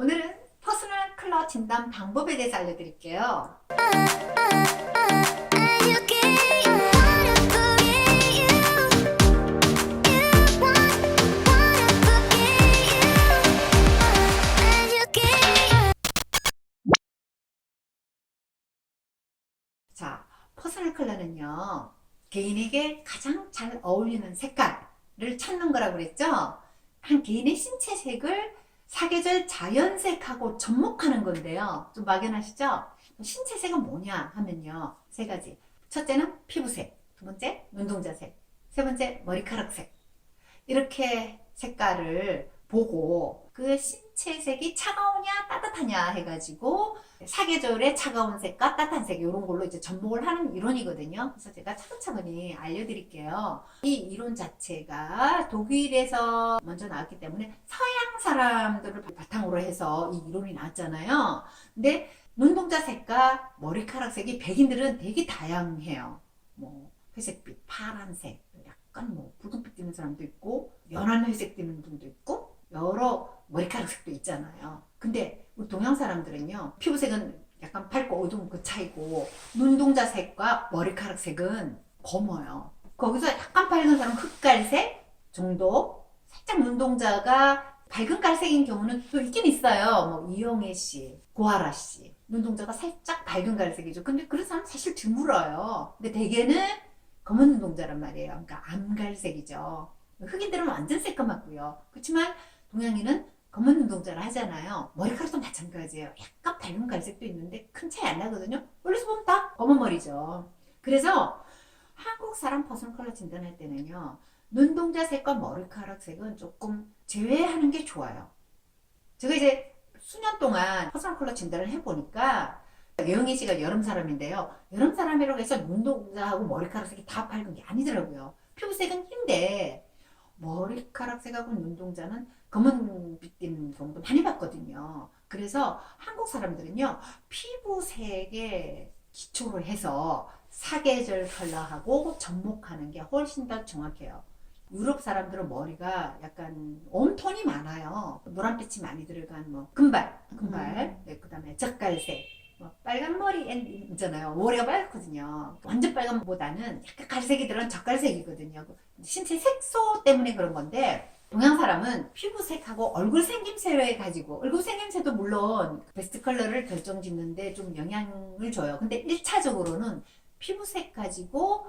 오늘은 퍼스널 컬러 진단 방법에 대해서 알려드릴게요. 자, 퍼스널 컬러는요, 개인에게 가장 잘 어울리는 색깔을 찾는 거라고 그랬죠? 한 개인의 신체색을 사계절 자연색하고 접목하는 건데요. 좀 막연하시죠? 신체색은 뭐냐 하면요, 세 가지. 첫째는 피부색, 두 번째 눈동자색, 세 번째 머리카락색. 이렇게 색깔을 보고 그 신체색이 차가우냐 따뜻하냐 해가지고 사계절의 차가운 색과 따뜻한 색 이런 걸로 이제 접목을 하는 이론이거든요. 그래서 제가 차근차근히 알려드릴게요. 이 이론 자체가 독일에서 먼저 나왔기 때문에 서양 사람들을 바탕으로 해서 이 이론이 나왔잖아요. 근데 눈동자 색과 머리카락 색이 백인들은 되게 다양해요. 뭐 회색빛, 파란색, 약간 뭐 붉은빛 띠는 사람도 있고 연한 회색 띠는 분도 있고 여러 머리카락 색도 있잖아요. 근데 우리 동양 사람들은요, 피부색은 약간 밝고 어두운 그 차이고 눈동자 색과 머리카락 색은 검어요. 거기서 약간 밝은 사람은 흑갈색 정도, 살짝 눈동자가 밝은 갈색인 경우는 또 있긴 있어요. 뭐 이영애 씨, 고아라 씨 눈동자가 살짝 밝은 갈색이죠. 근데 그런 사람 사실 드물어요. 근데 대개는 검은 눈동자란 말이에요. 그러니까 암갈색이죠. 흑인들은 완전 새까맣고요. 그렇지만 동양인은 검은 눈동자를 하잖아요. 머리카락도 마찬가지예요. 약간 밝은 갈색도 있는데 큰 차이 안 나거든요. 멀리서 보면 다 검은 머리죠. 그래서 한국 사람 퍼스널 컬러 진단할 때는요, 눈동자 색과 머리카락 색은 조금 제외하는 게 좋아요. 제가 이제 수년 동안 퍼스널 컬러 진단을 해보니까 예영희 씨가 여름 사람인데요. 여름 사람이라고 해서 눈동자하고 머리카락 색이 다 밝은 게 아니더라고요. 피부색은 흰데 머리카락색하고 눈동자는 검은빛 띠는 경우도 많이 봤거든요. 그래서 한국 사람들은요, 피부색에 기초로 해서 사계절 컬러하고 접목하는 게 훨씬 더 정확해요. 유럽 사람들은 머리가 약간 웜톤이 많아요. 노란빛이 많이 들어간 뭐 금발, 네, 그다음에 젓갈색, 뭐 빨간 머리 있잖아요. 머리가 빨갛거든요. 완전 빨간보다는 약간 갈색이 들어간 젓갈색이거든요. 신체 색소 때문에 그런 건데, 동양 사람은 피부색하고 얼굴 생김새 가지고, 얼굴 생김새도 물론 베스트 컬러를 결정짓는데 좀 영향을 줘요. 근데 1차적으로는 피부색 가지고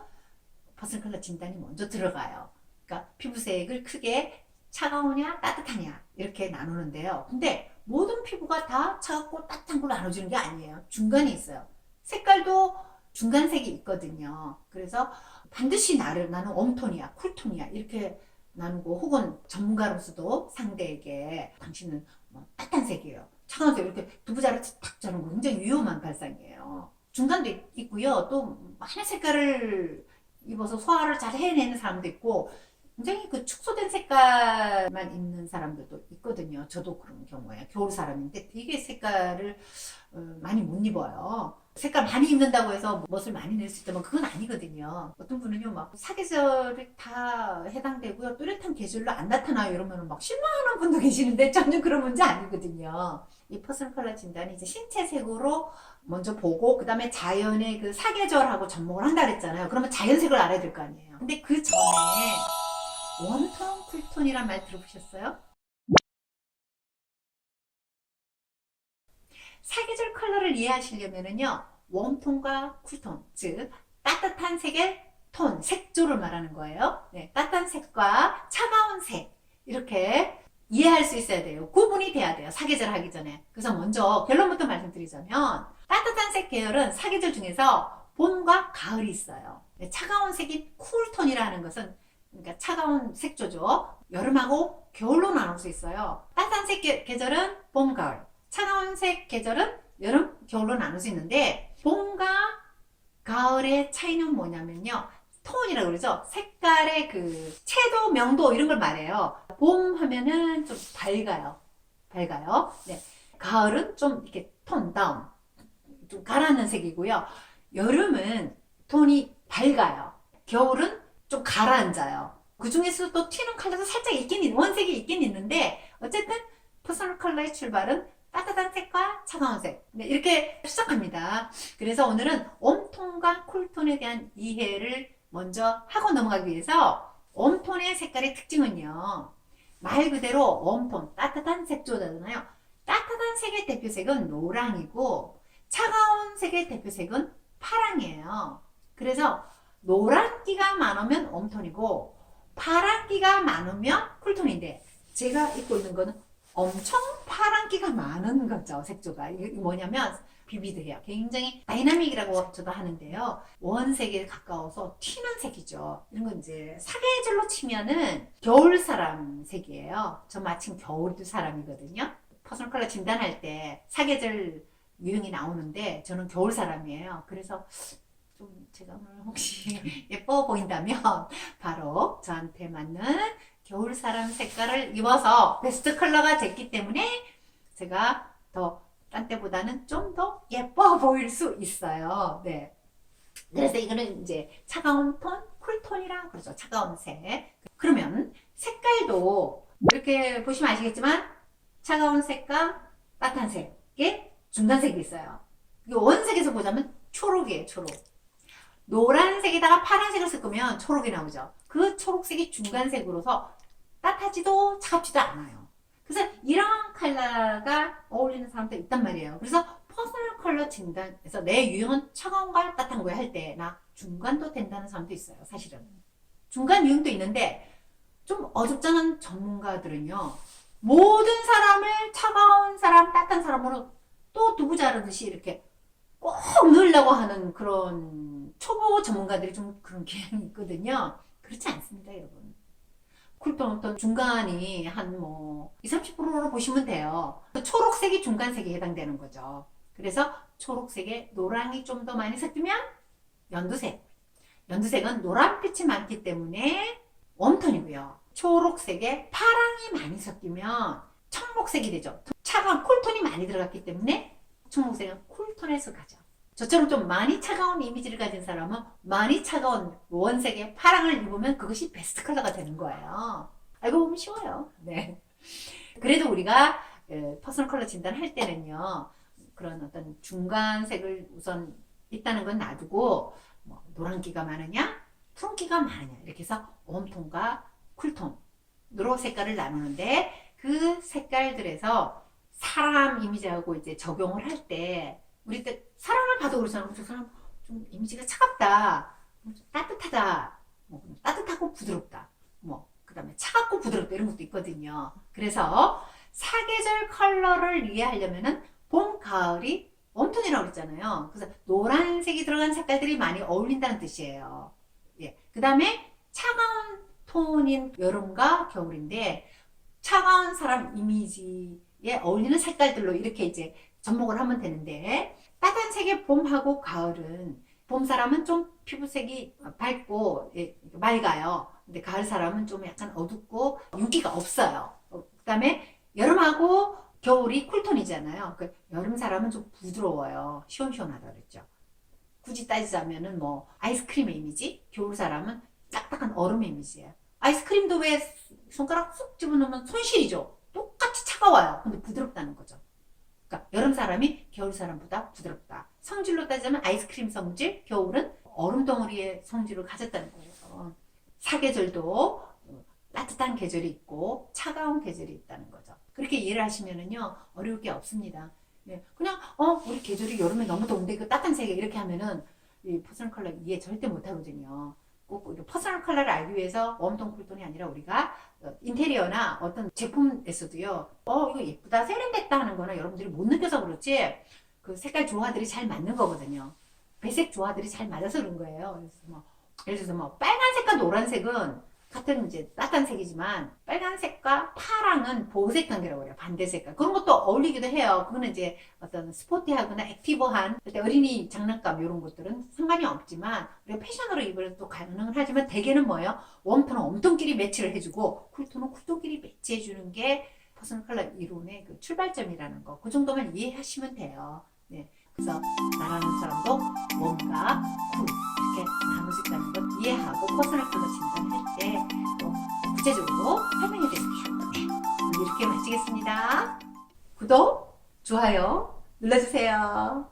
퍼스널 컬러 진단이 먼저 들어가요. 그러니까 피부색을 크게 차가우냐 따뜻하냐 이렇게 나누는데요. 근데 모든 피부가 다 차갑고 따뜻한 걸로 나눠주는 게 아니에요. 중간에 있어요. 색깔도 중간색이 있거든요. 그래서 반드시 나는 웜톤이야, 쿨톤이야 이렇게 나누고, 혹은 전문가로서도 상대에게 당신은 뭐 따뜻한 색이에요, 차가운 색, 이렇게 두부자를 탁 자는 거 굉장히 위험한 발상이에요. 중간도 있고요. 또 하얀 색깔을 입어서 소화를 잘 해내는 사람도 있고, 굉장히 그 축소된 색깔만 입는 사람들도 있거든요. 저도 그런 경우에 겨울 사람인데 되게 색깔을 많이 못 입어요. 색깔 많이 입는다고 해서 멋을 많이 낼 수 있다면 그건 아니거든요. 어떤 분은요, 막 사계절이 다 해당되고요, 뚜렷한 계절로 안 나타나요 이러면 막 실망하는 분도 계시는데 전혀 그런 문제 아니거든요. 이 퍼스널 컬러 진단이 이제 신체색으로 먼저 보고 그 다음에 자연의 그 사계절하고 접목을 한다 그랬잖아요. 그러면 자연색을 알아야 될 거 아니에요. 근데 그 전에 웜톤, 쿨톤이란 말 들어보셨어요? 사계절 컬러를 이해하시려면요, 웜톤과 쿨톤, 즉 따뜻한 색의 톤, 색조를 말하는 거예요. 네, 따뜻한 색과 차가운 색, 이렇게 이해할 수 있어야 돼요. 구분이 돼야 돼요, 사계절 하기 전에. 그래서 먼저 결론부터 말씀드리자면, 따뜻한 색 계열은 사계절 중에서 봄과 가을이 있어요. 네, 차가운 색이 쿨톤이라는 것은, 그러니까 차가운 색조죠. 여름하고 겨울로 나눌 수 있어요. 따뜻한 색 계절은 봄, 가을. 차가운 색 계절은 여름, 겨울로 나눌 수 있는데, 봄과 가을의 차이는 뭐냐면요, 톤이라고 그러죠. 색깔의 그 채도, 명도 이런 걸 말해요. 봄 하면은 좀 밝아요. 네. 가을은 좀 이렇게 톤 다운, 좀 가라앉는 색이고요. 여름은 톤이 밝아요. 겨울은 좀 가라앉아요. 그 중에서도 튀는 컬러도 살짝 원색이 있긴 있는데, 어쨌든 퍼스널 컬러의 출발은 따뜻한 색과 차가운 색. 네, 이렇게 시작합니다. 그래서 오늘은 웜톤과 쿨톤에 대한 이해를 먼저 하고 넘어가기 위해서 웜톤의 색깔의 특징은요. 말 그대로 웜톤, 따뜻한 색조잖아요. 따뜻한 색의 대표색은 노랑이고 차가운 색의 대표색은 파랑이에요. 그래서 노란기가 많으면 웜톤이고 파란기가 많으면 쿨톤인데 제가 입고 있는 거는 엄청 파란기가 많은 거죠. 색조가. 이게 뭐냐면 비비드해요. 굉장히 다이나믹이라고 저도 하는데요. 원색에 가까워서 튀는 색이죠. 이런 건 이제 사계절로 치면은 겨울 사람 색이에요. 저 마침 겨울 사람이거든요. 퍼스널 컬러 진단할 때 사계절 유형이 나오는데 저는 겨울 사람이에요. 그래서 좀 제가 오늘 혹시 예뻐 보인다면 바로 저한테 맞는 겨울 사람 색깔을 입어서 베스트 컬러가 됐기 때문에 제가 더 딴 때보다는 좀 더 예뻐 보일 수 있어요. 네. 그래서 이거는 이제 차가운 톤, 쿨톤이라 그러죠. 차가운 색. 그러면 색깔도 이렇게 보시면 아시겠지만 차가운 색과 따뜻한 색의 중간색이 있어요. 이 원색에서 보자면 초록이에요. 초록. 노란색에다가 파란색을 섞으면 초록이 나오죠. 그 초록색이 중간색으로서 따뜻하지도 차갑지도 않아요. 그래서 이런 컬러가 어울리는 사람도 있단 말이에요. 그래서 퍼스널 컬러 진단에서 내 유형은 차가운 거야 따뜻한 거야 할 때 나 중간도 된다는 사람도 있어요. 사실은 중간 유형도 있는데 좀 어줍잖은 전문가들은요 모든 사람을 차가운 사람 따뜻한 사람으로 또 두부 자르듯이 이렇게 꼭 넣으려고 하는 그런 초보 전문가들이 좀 그런 경향이 있거든요. 그렇지 않습니다, 여러분. 쿨톤 어떤 중간이 한 뭐 20, 30%로 보시면 돼요. 초록색이 중간색에 해당되는 거죠. 그래서 초록색에 노랑이 좀 더 많이 섞이면 연두색. 연두색은 노란빛이 많기 때문에 웜톤이고요. 초록색에 파랑이 많이 섞이면 청록색이 되죠. 차가운 쿨톤이 많이 들어갔기 때문에 청록색은 쿨톤에 속하죠. 저처럼 좀 많이 차가운 이미지를 가진 사람은 많이 차가운 원색의 파랑을 입으면 그것이 베스트 컬러가 되는 거예요. 알고 보면 쉬워요. 네. 그래도 우리가 퍼스널 컬러 진단할 때는요. 그런 어떤 중간색을 우선 있다는 건 놔두고 뭐 노란기가 많으냐 푸른기가 많으냐 이렇게 해서 웜톤과 쿨톤으로 색깔을 나누는데 그 색깔들에서 사람 이미지하고 이제 적용을 할 때 우리 때 사람을 봐도 그렇잖아요. 저 사람 좀 이미지가 차갑다, 따뜻하다, 뭐 따뜻하고 부드럽다, 뭐 그다음에 차갑고 부드럽다 이런 것도 있거든요. 그래서 사계절 컬러를 이해하려면은 봄, 가을이 웜톤이라고 그랬잖아요. 그래서 노란색이 들어간 색깔들이 많이 어울린다는 뜻이에요. 예. 그다음에 차가운 톤인 여름과 겨울인데 차가운 사람 이미지에 어울리는 색깔들로 이렇게 이제 접목을 하면 되는데 따뜻한 색의 봄하고 가을은 봄 사람은 좀 피부색이 밝고 맑아요. 근데 가을 사람은 좀 약간 어둡고 윤기가 없어요. 그 다음에 여름하고 겨울이 쿨톤이잖아요. 그 여름 사람은 좀 부드러워요. 시원시원하다 그랬죠. 굳이 따지자면은 뭐 아이스크림의 이미지, 겨울 사람은 딱딱한 얼음 이미지예요. 아이스크림도 왜 손가락 쑥 집어넣으면 손실이죠. 똑같이 차가워요. 근데 부드럽다는 거죠. 그러니까 여름 사람이 겨울 사람보다 부드럽다. 성질로 따지자면 아이스크림 성질, 겨울은 얼음 덩어리의 성질을 가졌다는 거예요. 사계절도 따뜻한 계절이 있고 차가운 계절이 있다는 거죠. 그렇게 이해를 하시면은요 어려울 게 없습니다. 예, 그냥 우리 계절이 여름에 너무 더운데 그 따뜻한 색에 이렇게 하면은 이 퍼스널 컬러 이해 절대 못 하거든요. 꼭 퍼스널 컬러를 알기 위해서 웜톤 쿨톤이 아니라 우리가 인테리어나 어떤 제품에서도요 이거 예쁘다 세련됐다 하는 거는 여러분들이 못 느껴서 그렇지 그 색깔 조화들이 잘 맞는 거거든요. 배색 조화들이 잘 맞아서 그런 거예요. 그래서 뭐 예를 들어서 뭐 빨간색과 노란색은 같은 이제 따뜻한 색이지만 빨간색과 파랑은 보색 관계라고 그래요. 반대 색깔. 그런 것도 어울리기도 해요. 그거는 이제 어떤 스포티하거나 액티브한 어린이 장난감 이런 것들은 상관이 없지만 우리가 패션으로 입을 또 가능은 하지만 대개는 뭐예요? 웜톤은 웜톤끼리 매치를 해주고 쿨톤은 쿨톤끼리 매치해주는 게 퍼스널 컬러 이론의 그 출발점이라는 거. 그 정도만 이해하시면 돼요. 네. 그래서 나라는 사람도 웜과 쿨 이렇게 나눌 수 있다는 걸 이해하고 퍼스널 컬러 진단할 때 또 구체적으로 설명해 드릴게요. 네, 오늘 이렇게 마치겠습니다. 구독, 좋아요 눌러주세요.